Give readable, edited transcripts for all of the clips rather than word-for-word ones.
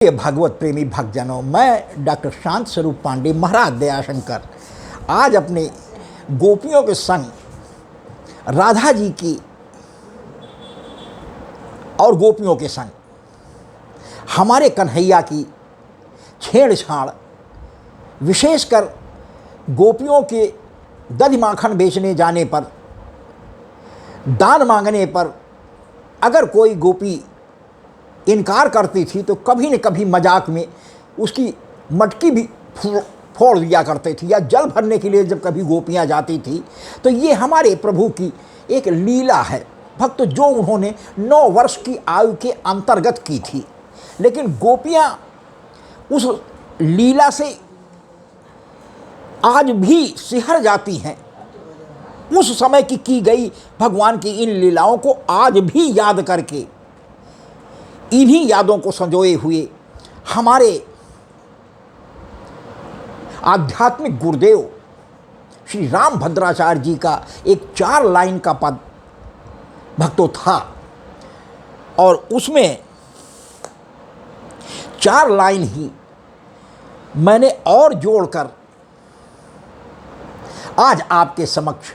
ये भागवत प्रेमी भक्तजनों, मैं डॉक्टर शांत स्वरूप पांडे महाराज दयाशंकर आज अपने गोपियों के संग राधा जी की और गोपियों के संग हमारे कन्हैया की छेड़छाड़, विशेषकर गोपियों के दही माखन बेचने जाने पर, दान मांगने पर अगर कोई गोपी इनकार करती थी तो कभी न कभी मजाक में उसकी मटकी भी फोड़ दिया करते थे, या जल भरने के लिए जब कभी गोपियां जाती थी तो ये हमारे प्रभु की एक लीला है भक्त, जो उन्होंने 9 वर्ष की आयु के अंतर्गत की थी। लेकिन गोपियां उस लीला से आज भी सिहर जाती हैं। उस समय की गई भगवान की इन लीलाओं को आज भी याद करके, इन्हीं यादों को संजोए हुए हमारे आध्यात्मिक गुरुदेव श्री राम भद्राचार्य जी का एक 4 लाइन का पद भक्तों था, और उसमें 4 लाइन ही मैंने और जोड़कर आज आपके समक्ष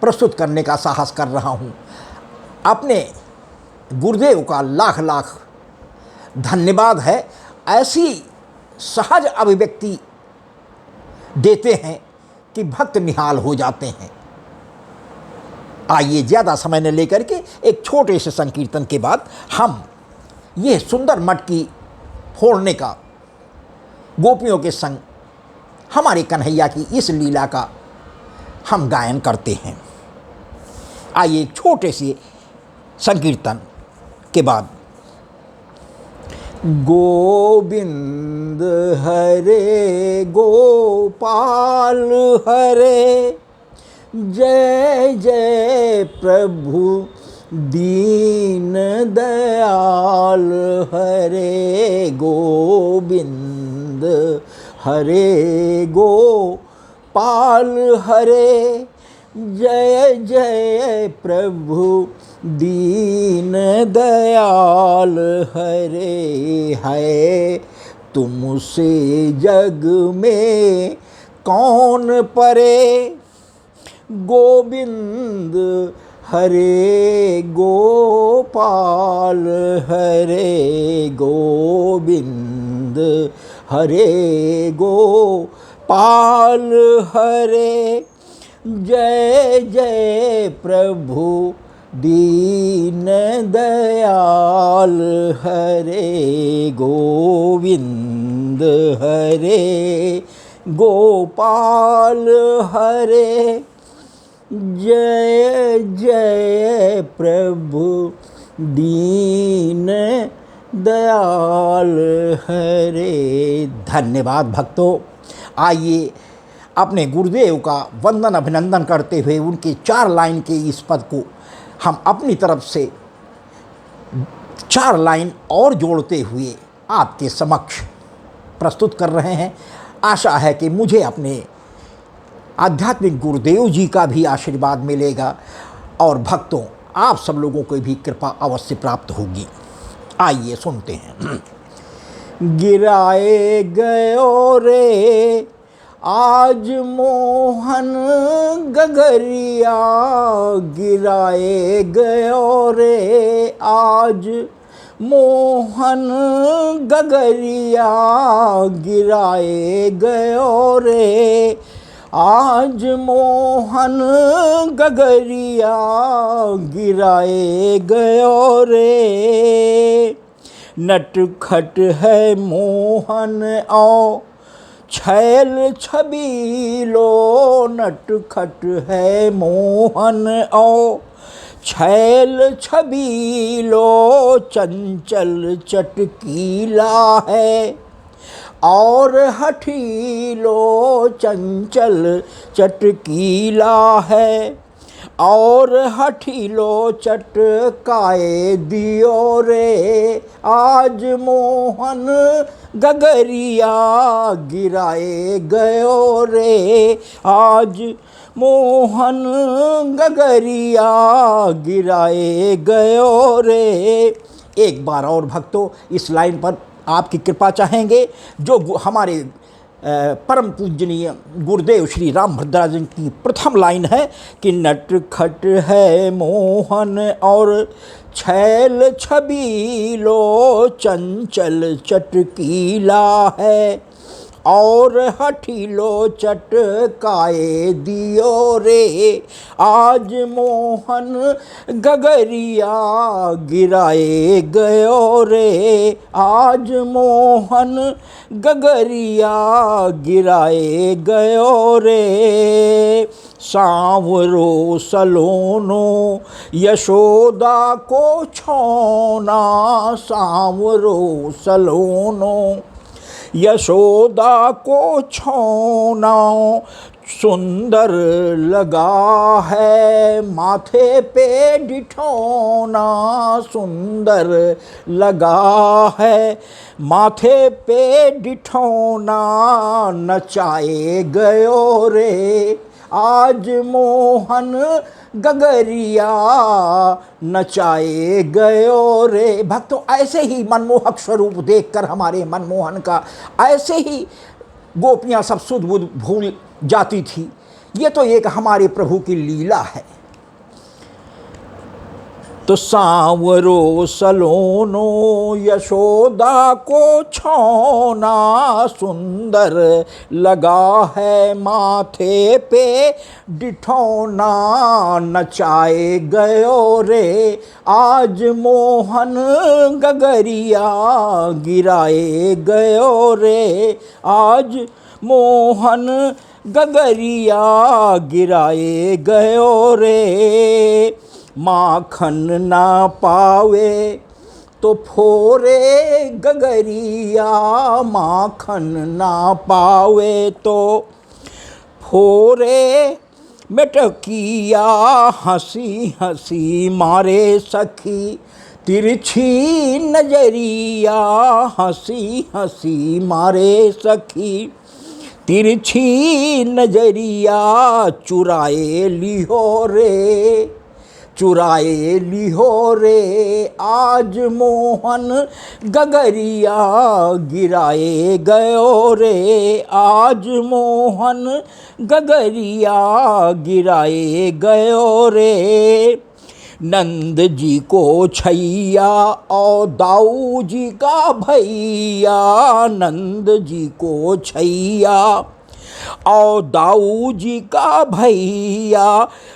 प्रस्तुत करने का साहस कर रहा हूं। अपने गुरुदेव का लाख लाख धन्यवाद है, ऐसी सहज अभिव्यक्ति देते हैं कि भक्त निहाल हो जाते हैं। आइए ज़्यादा समय न लेकर के एक छोटे से संकीर्तन के बाद हम ये सुंदर मटकी फोड़ने का, गोपियों के संग हमारे कन्हैया की इस लीला का हम गायन करते हैं। आइए एक छोटे से संकीर्तन के बाद। गोविंद हरे गोपाल हरे, जय जय प्रभु दीन दयाल हरे। गोविंद हरे गोपाल हरे, जय जय प्रभु दीन दयाल हरे। है तुमसे जग में कौन परे, गोविंद हरे गोपाल हरे। गोविंद हरे गोपाल हरे, जय जय प्रभु दीन दयाल हरे। गोविंद हरे गोपाल हरे, जय जय प्रभु दीन दयाल हरे। धन्यवाद भक्तों। आइए अपने गुरुदेव का वंदन अभिनंदन करते हुए उनके 4 लाइन के इस पद को हम अपनी तरफ से 4 लाइन और जोड़ते हुए आपके समक्ष प्रस्तुत कर रहे हैं। आशा है कि मुझे अपने आध्यात्मिक गुरुदेव जी का भी आशीर्वाद मिलेगा और भक्तों आप सब लोगों को भी कृपा अवश्य प्राप्त होगी। आइए सुनते हैं। गिराए गयो रे आज मोहन गगरिया, गिराए गयो रे आज मोहन गगरिया, गिराए गयो रे आज मोहन गगरिया, गिराए गयो रे। नटखट है मोहन औ छैल छबीलो, नटखट है मोहन औ छैल छबीलो, चंचल चटकीला है और हठीलो, चंचल चटकीला है और हठीलो चटकाए दियो रे आज मोहन गगरिया, गिराए गयो रे आज मोहन गगरिया गिराए गयो रे। एक बार और भक्तों इस लाइन पर आपकी कृपा चाहेंगे। जो हमारे परम पूजनीय गुरुदेव श्री राम भद्राजी की प्रथम लाइन है कि नटखट है मोहन और छैल छबीलो, चंचल चटकीला है और हठीलो चटकाए दियो रे। आज मोहन गगरिया गिराए गयो रे, आज मोहन गगरिया गिराए गयो रे। सांवरो सलोनो यशोदा को छोना, सांवरो सलोनो यशोदा को छोना, सुंदर लगा है माथे पे डिठौना, सुंदर लगा है माथे पे डिठौना, नचाए गयो रे आज मोहन गगरिया नचाए गयो रे। भक्तों, ऐसे ही मनमोहक स्वरूप देखकर हमारे मनमोहन का ऐसे ही गोपियाँ सब सुध बुध भूल जाती थी। ये तो एक हमारे प्रभु की लीला है। तो सांवरो सलोनो यशोदा को छोना, सुंदर लगा है माथे पे डिठौना, नचाए गयो रे आज मोहन गगरिया गिराए गयो रे, आज मोहन गगरिया गिराए गयो रे। माखन ना पावे तो फोरे गगरिया, माखन ना पावे तो फोरे मेटकिया, हंसी हंसी मारे सखी तिरछी नजरिया, हंसी हंसी मारे सखी तिरछी नजरिया, चुराए लिहो रे, चुराए लिहो रे आज मोहन गगरिया गिराए गयो रे, आज मोहन गगरिया गिराए गयो रे। नंद जी को छैया और दाऊ जी का भैया, नंद जी को छैया और दाऊ जी का भैया,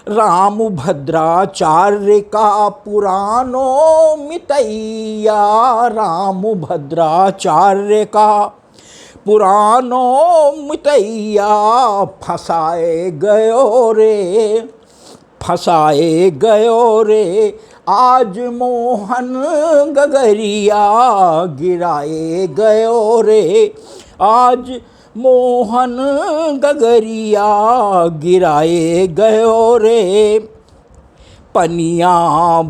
राम भद्राचार्य का पुरानो मितैया, राम भद्राचार्य का पुरानो मितैया, फंसाए गयो रे, फंसाए गयो रे आज मोहन गगरिया गिराए गयो रे, आज मोहन गगरिया गिराए गयो रे। पनिया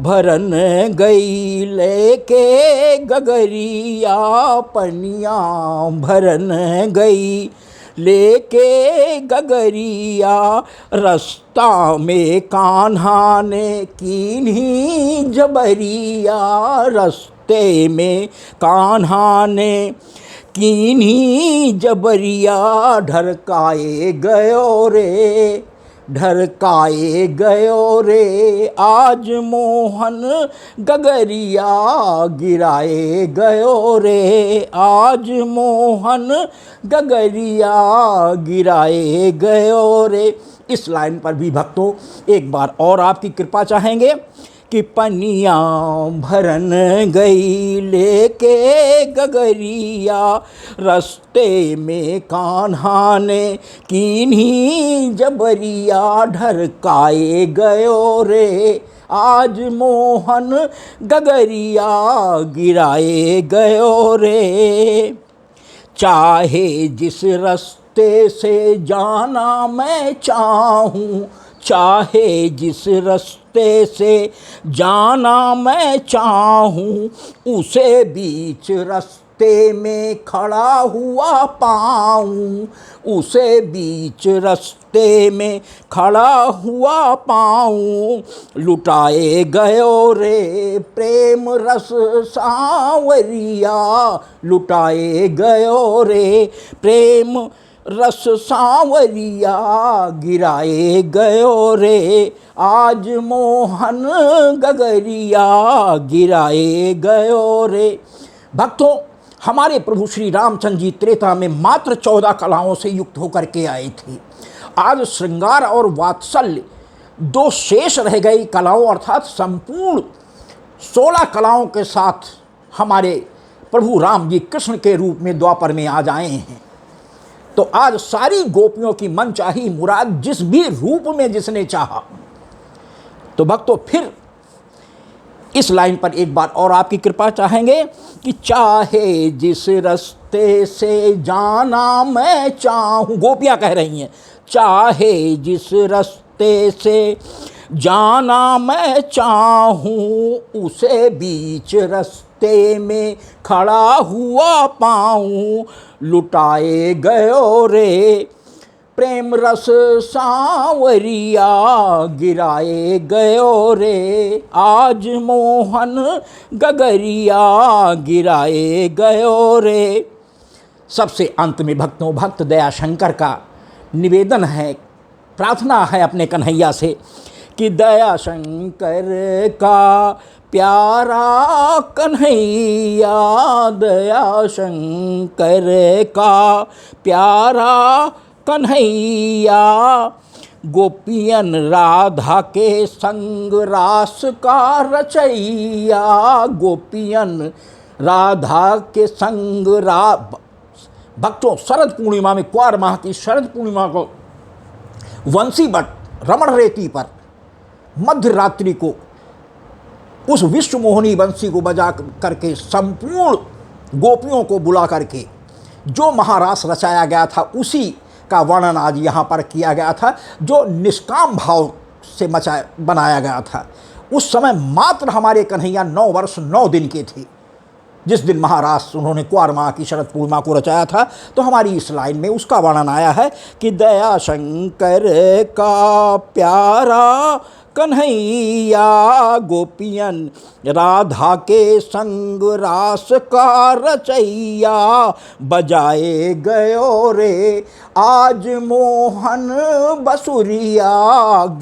भरन गई लेके गगरिया, पनिया भरन गई लेके गगरिया, रास्ता में कान्हा ने कीन्ही जबरिया, रास्ते में कान्हा ने कीन्ही जबरिया, ढरकाए गयो रे, ढरकाए गयो रे आज मोहन गगरिया गिराए गयो रे, आज मोहन गगरिया गिराए गयो रे। इस लाइन पर भी भक्तों एक बार और आपकी कृपा चाहेंगे कि पनिया भरन गई लेके गगरिया, रास्ते में कान्हा ने कीन्ही जबरिया, ढरकाए गयो रे आज मोहन गगरिया गिराए गयो रे। चाहे जिस रास्ते से जाना मैं चाहूँ, चाहे जिस रास्ते से जाना मैं चाहूँ, उसे बीच रास्ते रस्ते में खड़ा हुआ पाऊं, उसे बीच रस्ते में खड़ा हुआ पाऊं, लुटाए गयो रे प्रेम रस सांवरिया, लुटाए गयो रे प्रेम रस सांवरिया, गिराए गयो रे आज मोहन गगरिया, गिराए गयो रे। भक्तों, हमारे प्रभु श्री रामचंद्र जी त्रेता में मात्र 14 कलाओं से युक्त होकर के आए थे। आज श्रृंगार और वात्सल्य दो शेष रह गई कलाओं, अर्थात संपूर्ण 16 कलाओं के साथ हमारे प्रभु राम जी कृष्ण के रूप में द्वापर में आ जाए हैं। तो आज सारी गोपियों की मनचाही मुराद जिस भी रूप में जिसने चाहा। तो भक्तों, फिर इस लाइन पर एक बार और आपकी कृपा चाहेंगे कि चाहे जिस रास्ते से जाना मैं चाहूं, गोपियां कह रही हैं, चाहे जिस रास्ते से जाना मैं चाहूं, उसे बीच रास्ते में खड़ा हुआ पाऊं, लुटाए गयो रे प्रेम रस सांवरिया, गिराए गयो रे आज मोहन गगरिया, गिराए गयो रे। सबसे अंत में भक्तों, भक्त दयाशंकर का निवेदन है, प्रार्थना है अपने कन्हैया से कि दयाशंकर का प्यारा कन्हैया, दयाशंकर का प्यारा कन्हैया, गोपियन राधा के संग रास का रचैया, गोपियन राधा के संग भक्तों, शरद पूर्णिमा में, क्वार माह की शरद पूर्णिमा को वंशी बट रमण रेती पर मध्य रात्रि को उस विश्व मोहनी बंसी को बजा करके संपूर्ण गोपियों को बुला करके जो महारास रचाया गया था उसी का वर्णन आज यहाँ पर किया गया था, जो निष्काम भाव से बनाया गया था। उस समय मात्र हमारे कन्हैया 9 वर्ष 9 दिन के थे जिस दिन महारास उन्होंने क्वार माह की शरद पूर्णिमा को रचाया था। तो हमारी इस लाइन में उसका वर्णन आया है कि दयाशंकर का प्यारा कन्हैया, गोपियन राधा के संग रास का रचैया, बजाए गयो रे आज मोहन बसुरिया,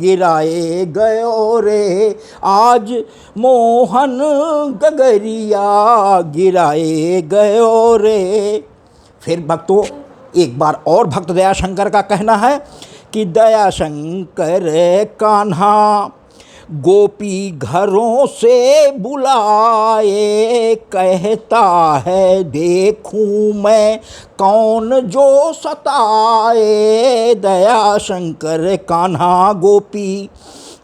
गिराए गयो रे आज मोहन गगरिया, गिराए गयो रे। फिर भक्तों, एक बार और भक्त दयाशंकर का कहना है कि दयाशंकर कान्हा गोपी घरों से बुलाए, कहता है देखूं मैं कौन जो सताए, दयाशंकर कान्हा गोपी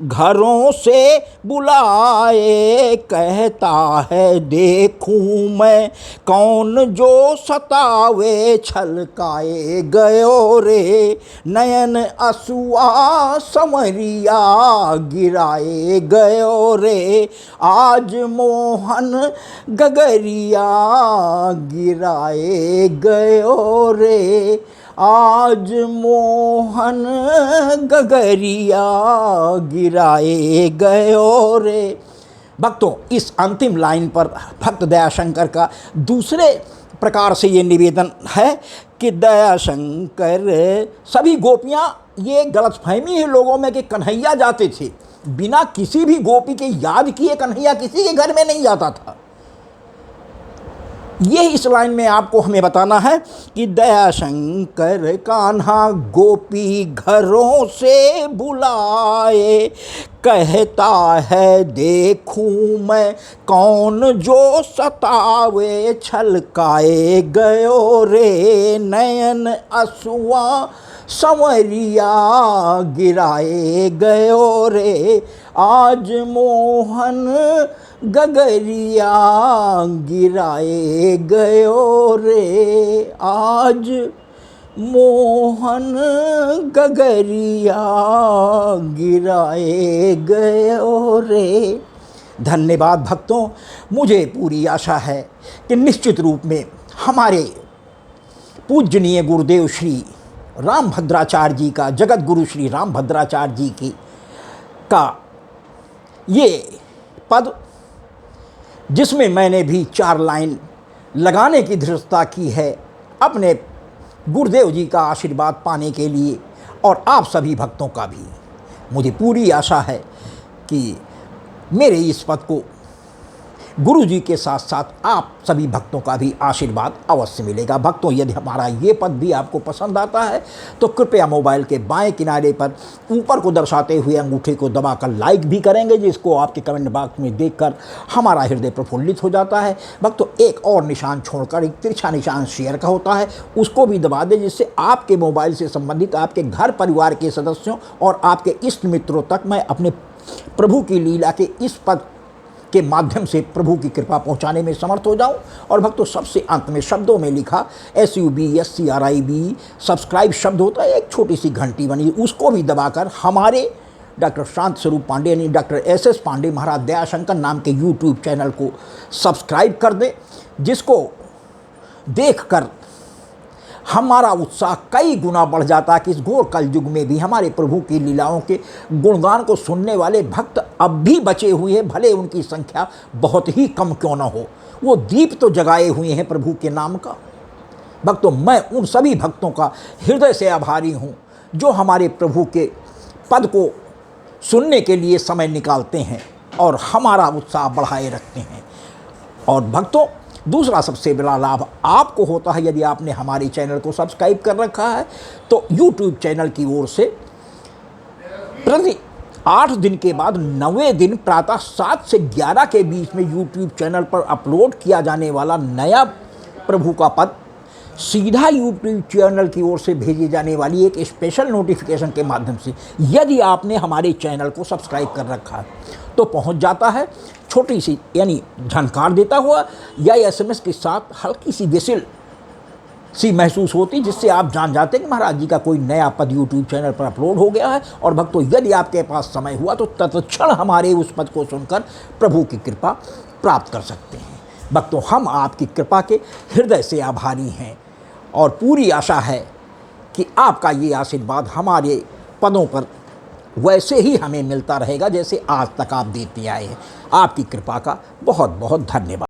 घरों से बुलाए, कहता है देखूं मैं कौन जो सतावे, छलकाए गयो रे नयन असुआ समरिया, गिराए गयो रे आज मोहन गगरिया, गिराए गयो रे आज मोहन गगरिया, गिराए गयो रे। भक्तों, इस अंतिम लाइन पर भक्त दयाशंकर का दूसरे प्रकार से ये निवेदन है कि दयाशंकर, सभी गोपियाँ, ये गलतफहमी है लोगों में कि कन्हैया जाते थे, बिना किसी भी गोपी के याद किए कन्हैया किसी के घर में नहीं जाता था। ये इस लाइन में आपको हमें बताना है कि दयाशंकर कान्हा गोपी घरों से बुलाए, कहता है देखूं मैं कौन जो सतावे, छलकाए गयो रे नयन असुआ संवरिया, गिराए गयो रे आज मोहन गगरिया, गिराए गयो रे आज मोहन गगरिया, गिराए गयो रे। धन्यवाद भक्तों, मुझे पूरी आशा है कि निश्चित रूप में हमारे पूजनीय गुरुदेव श्री रामभद्राचार्य जी का, जगत गुरु श्री रामभद्राचार्य जी की का ये पद, जिसमें मैंने भी 4 लाइन लगाने की धृष्टता की है अपने गुरुदेव जी का आशीर्वाद पाने के लिए, और आप सभी भक्तों का भी। मुझे पूरी आशा है कि मेरे इस पद को गुरु जी के साथ साथ आप सभी भक्तों का भी आशीर्वाद अवश्य मिलेगा। भक्तों, यदि हमारा ये पद भी आपको पसंद आता है तो कृपया मोबाइल के बाएं किनारे पर ऊपर को दर्शाते हुए अंगूठे को दबाकर लाइक भी करेंगे, जिसको आपके कमेंट बॉक्स में देखकर हमारा हृदय प्रफुल्लित हो जाता है। भक्तों, एक और निशान छोड़कर एक तिरछा निशान शेयर का होता है, उसको भी दबा दें, जिससे आपके मोबाइल से संबंधित आपके घर परिवार के सदस्यों और आपके इष्ट मित्रों तक मैं अपने प्रभु की लीला के इस पद के माध्यम से प्रभु की कृपा पहुंचाने में समर्थ हो जाऊं। और भक्तों, सबसे अंत में शब्दों में लिखा SUBSCRIB सब्सक्राइब शब्द होता है, एक छोटी सी घंटी बनी, उसको भी दबाकर हमारे डॉक्टर शांत स्वरूप पांडे यानी डॉक्टर SS पांडे महाराज दयाशंकर नाम के YouTube चैनल को सब्सक्राइब कर दे, जिसको देखकर हमारा उत्साह कई गुना बढ़ जाता है कि इस घोर कलयुग में भी हमारे प्रभु की लीलाओं के गुणगान को सुनने वाले भक्त अब भी बचे हुए हैं, भले उनकी संख्या बहुत ही कम क्यों न हो। वो दीप तो जगाए हुए हैं प्रभु के नाम का। भक्तों, मैं उन सभी भक्तों का हृदय से आभारी हूँ जो हमारे प्रभु के पद को सुनने के लिए समय निकालते हैं और हमारा उत्साह बढ़ाए रखते हैं। और भक्तों, दूसरा सबसे बड़ा लाभ आपको होता है यदि आपने हमारे चैनल को सब्सक्राइब कर रखा है तो YouTube चैनल की ओर से प्रति 8 दिन के बाद 9वें दिन प्रातः 7 से 11 के बीच में YouTube चैनल पर अपलोड किया जाने वाला नया प्रभु का पद सीधा YouTube चैनल की ओर से भेजी जाने वाली एक स्पेशल नोटिफिकेशन के माध्यम से यदि आपने हमारे चैनल को सब्सक्राइब कर रखा है तो पहुंच जाता है, छोटी सी यानी झनकार देता हुआ या SMS के साथ हल्की सी विसिल सी महसूस होती, जिससे आप जान जाते हैं कि महाराज जी का कोई नया पद YouTube चैनल पर अपलोड हो गया है। और भक्तों, यदि आपके पास समय हुआ तो तत्क्षण हमारे उस पद को सुनकर प्रभु की कृपा प्राप्त कर सकते हैं। भक्तों, हम आपकी कृपा के हृदय से आभारी हैं और पूरी आशा है कि आपका ये आशीर्वाद हमारे पदों पर वैसे ही हमें मिलता रहेगा जैसे आज तक आप देते आए हैं। आपकी कृपा का बहुत बहुत धन्यवाद।